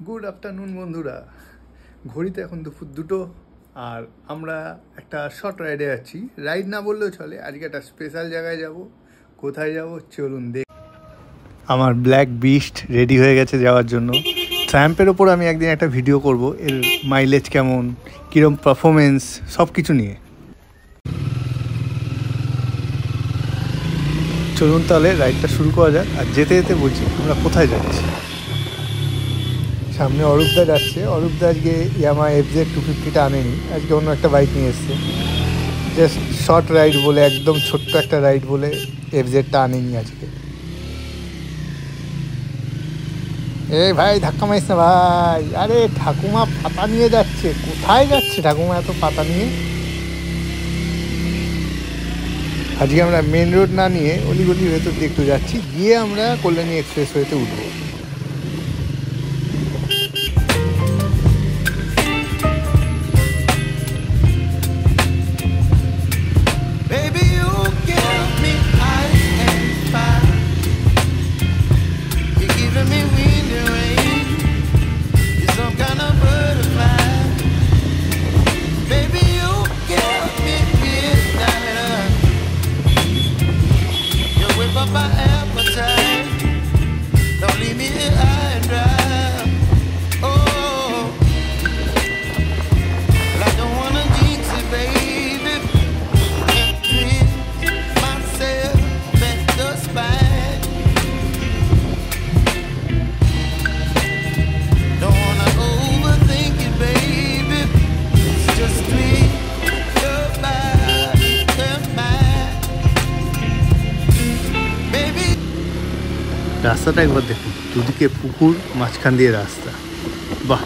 Good afternoon বন্ধুরা। ঘড়িতে এখন দুপুর 2টো আর আমরা একটা শর্ট রাইডে যাচ্ছি। রাইড না বললেও চলে, আজকে একটা স্পেশাল জায়গায় যাব। কোথায় যাব চলুন দেখ। আমার ব্ল্যাক বিস্ট রেডি হয়ে গেছে যাওয়ার জন্য। ট্র্যাম্পের ওপর আমি একদিন একটা ভিডিও করব, এর মাইলেজ কেমন, কীরকম পারফরমেন্স, সব কিছু নিয়ে। চলুন তাহলে রাইডটা শুরু করা যাক। আর যেতে যেতে বলছি আমরা কোথায় যাচ্ছি। সামনে অরূপদা যাচ্ছে। অরূপদা আজকে ইয়ামা FZ 250টা আনেনি, আজকে অন্য একটা বাইক নিয়ে এসছে। জাস্ট শর্ট রাইড বলে, একদম ছোট্ট একটা রাইড বলে FZটা আনেনি আজকে। এই ভাই ধাক্কা মারিস না ভাই। আরে ঠাকুমা পাতা নিয়ে যাচ্ছে। কোথায় যাচ্ছে ঠাকুমা এত পাতা নিয়ে? আজকে আমরা মেন রোড না নিয়ে অলিগলির ভেতর দিয়ে একটু যাচ্ছি, গিয়ে আমরা কল্যাণী এক্সপ্রেস ওয়েতে উঠবো। রাস্তাটা একবার দেখুন, দুদিকে পুকুর, মাঝখান দিয়ে রাস্তা। বাহ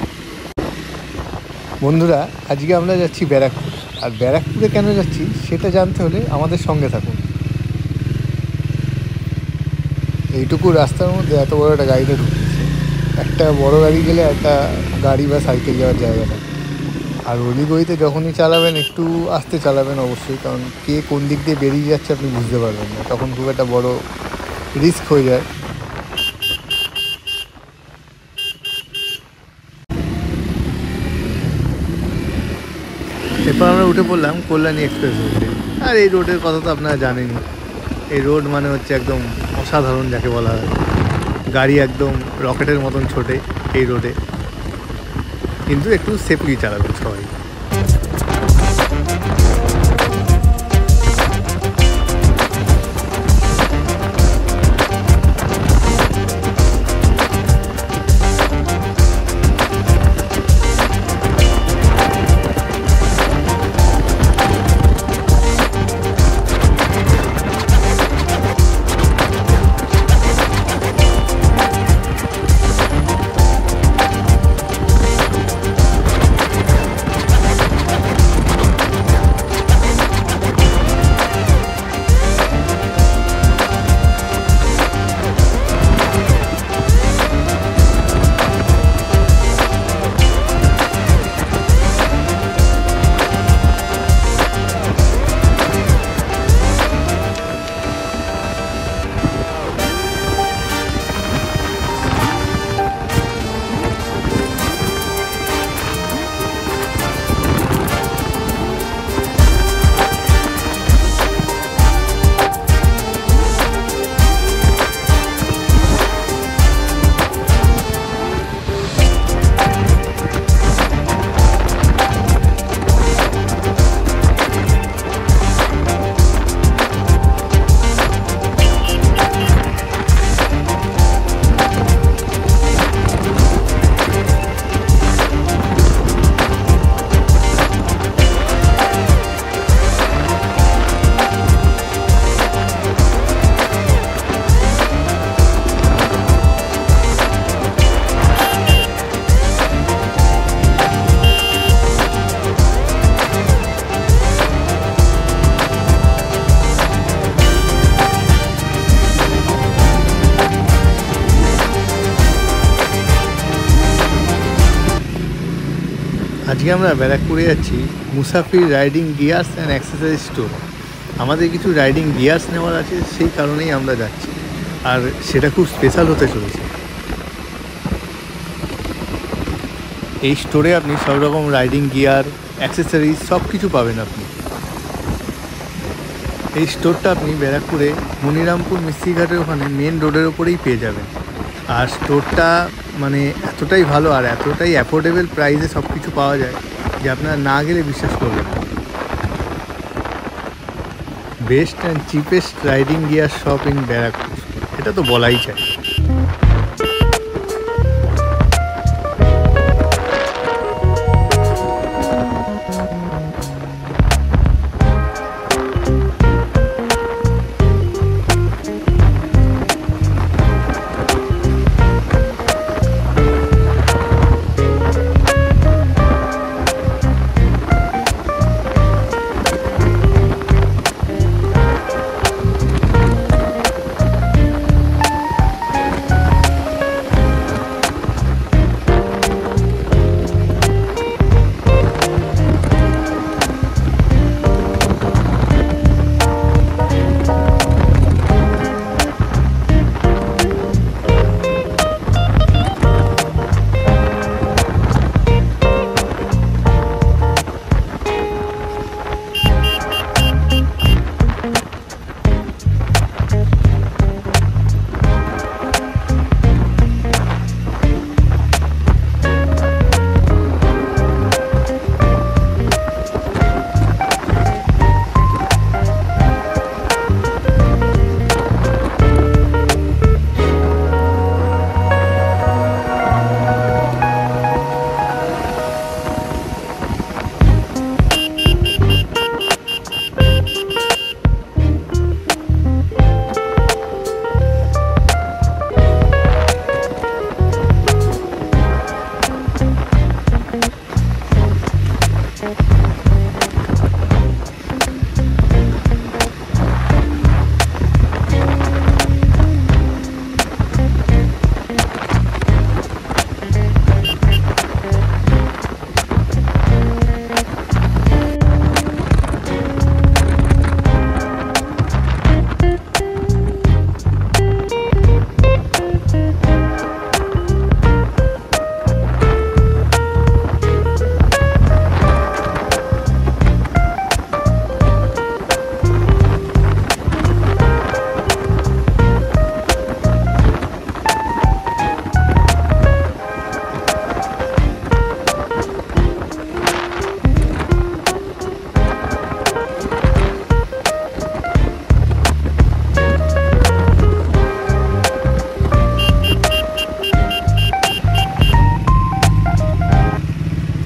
বন্ধুরা, আজকে আমরা যাচ্ছি ব্যারাকপুর। আর ব্যারাকপুরে কেন যাচ্ছি সেটা জানতে হলে আমাদের সঙ্গে থাকুন। এইটুকু রাস্তার মধ্যে এত বড় একটা গাড়িটা ঢুকছে। একটা বড় গাড়ি গেলে একটা গাড়ি বা সাইকেল যাওয়ার জায়গা নেই। আর অলিগলিতে যখনই চালাবেন একটু আস্তে চালাবেন অবশ্যই, কারণ কে কোন দিক দিয়ে বেরিয়ে যাচ্ছে আপনি বুঝতে পারবেন না, তখন খুব একটা বড় রিস্ক হয়ে যায়। এরপর আমরা উঠে পড়লাম কল্যাণী এক্সপ্রেস রোডে। আর এই রোডের কথা তো আপনারা জানেনই। এই রোড মানে হচ্ছে একদম অসাধারণ, যাকে বলা হয়। গাড়ি একদম রকেটের মতন ছোটে এই রোডে, কিন্তু একটু সেফলি চালাবেন সবাই। আজকে আমরা ব্যারাকপুরে যাচ্ছি মুসাফির riding gears and accessories store. আমাদের কিছু রাইডিং গিয়ার্স নেওয়ার আছে, সেই কারণেই আমরা যাচ্ছি। আর সেটা খুব স্পেশাল হতে চলেছে। এই স্টোরে আপনি সব রকম রাইডিং গিয়ার, অ্যাক্সেসরিজ সব কিছু পাবেন আপনি। এই স্টোরটা আপনি ব্যারাকপুরে মনিরামপুর মিস্ত্রিঘাটের ওখানে মেন রোডের ওপরেই পেয়ে যাবেন। আর স্টোরটা মানে এতটাই ভালো আর এতটাই অ্যাফোর্ডেবল প্রাইসে সব কিছু পাওয়া যায় যে আপনারা না গেলে বিশ্বাস করবেন। Best and cheapest riding gear shop in Barrackpore, এটা তো বলাই চাই।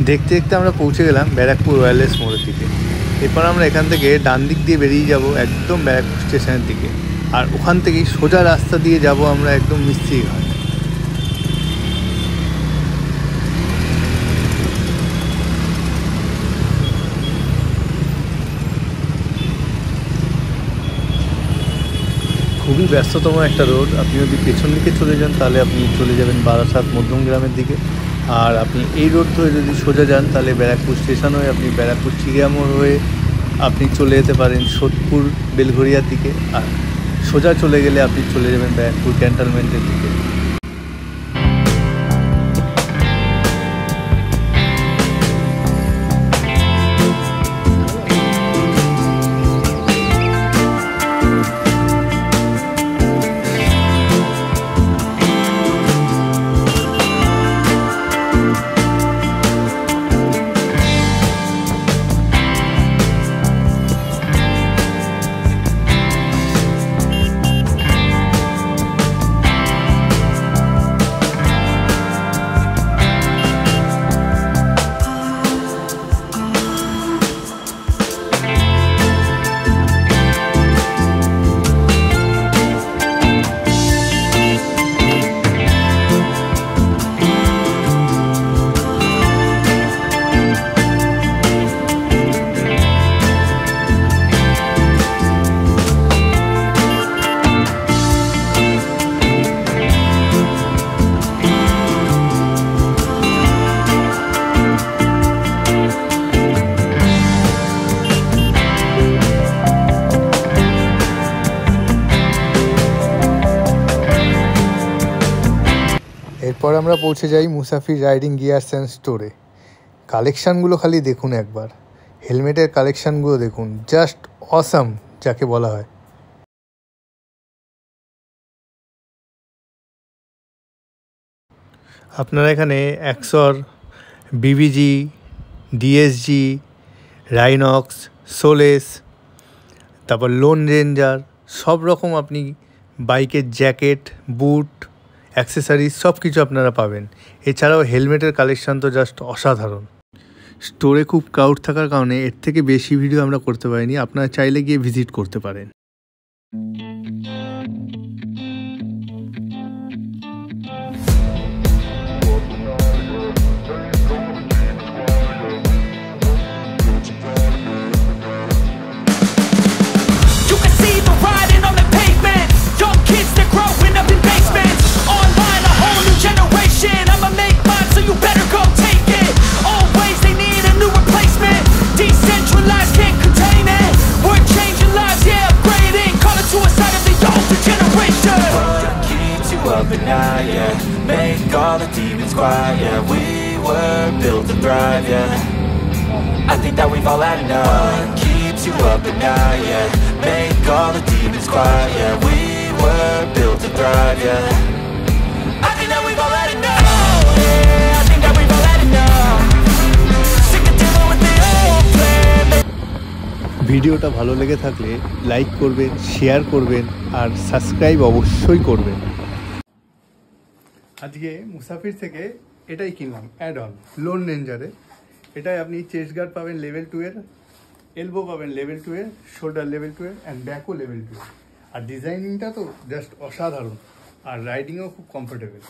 দেখতে দেখতে আমরা পৌঁছে গেলাম ব্যারাকপুর ওয়্যারলেস মোড়ের দিকে। এরপর আমরা এখান থেকে ডান দিক দিয়ে বেরিয়ে যাব একদম ব্যারাকপুর স্টেশনের দিকে, আর ওখান থেকেই সোজা রাস্তা দিয়ে যাব আমরা একদম মিস্ত্রিঘাট। খুবই ব্যস্ততম একটা রোড। আপনি যদি পেছন দিকে চলে যান তাহলে আপনি চলে যাবেন বারাসাত মধ্যমগ্রামের দিকে, আর আপনি এই রোড ধরে যদি সোজা যান তাহলে ব্যারাকপুর স্টেশন হয়ে আপনি ব্যারাকপুর চিড়িয়ামোড় হয়ে আপনি চলে যেতে পারেন সোদপুর বেলঘরিয়ার দিকে, আর সোজা চলে গেলে আপনি চলে যাবেন ব্যারাকপুর ক্যান্টনমেন্টের দিকে। আমরা পৌঁছে যাই মুসাফির রাইডিং গিয়ার্স অ্যান্ড স্টোরে। কালেকশানগুলো খালি দেখুন একবার, হেলমেটের কালেকশানগুলো দেখুন, জাস্ট অসাম যাকে বলা হয়। আপনারা এখানে অ্যাক্সর, বিবিজি, ডিএসজি, রাইনক্স, সোলেস, তারপর লোন রেঞ্জার, সব রকম আপনি বাইকের জ্যাকেট, বুট, অ্যাক্সেসরিজ সব কিছু আপনারা পাবেন। এছাড়াও হেলমেটের কালেকশান তো জাস্ট অসাধারণ। স্টোরে খুব ক্রাউড থাকার কারণে এর থেকে বেশি ভিডিও আমরা করতে পারিনি, আপনারা চাইলে গিয়ে ভিজিট করতে পারেন। Make all the demons quiet, yeah. We were built to thrive, yeah. I think that we've all had enough. What keeps you up at night, yeah. Make all the demons quiet, yeah. We were built to thrive, yeah. I think that we've all had enough, yeah. I think that we've all had enough. Sick of dealing with the old plan. ভিডিওটা ভালো লেগে থাকলে like করবেন, share করবেন আর subscribe অবশ্যই করবেন। আজকে মুসাফির থেকে এটাই কিনলাম, অ্যাড অন লোন রেঞ্জারে। এটাই আপনি চেস্ট গার্ড পাবেন লেভেল 2 এর, এলবো পাবেন লেভেল 2 এর, শোল্ডার লেভেল 2 এর অ্যান্ড ব্যাকও লেভেল 2 এর। আর ডিজাইনিংটা তো জাস্ট অসাধারণ, আর রাইডিংও খুব কমফোর্টেবল।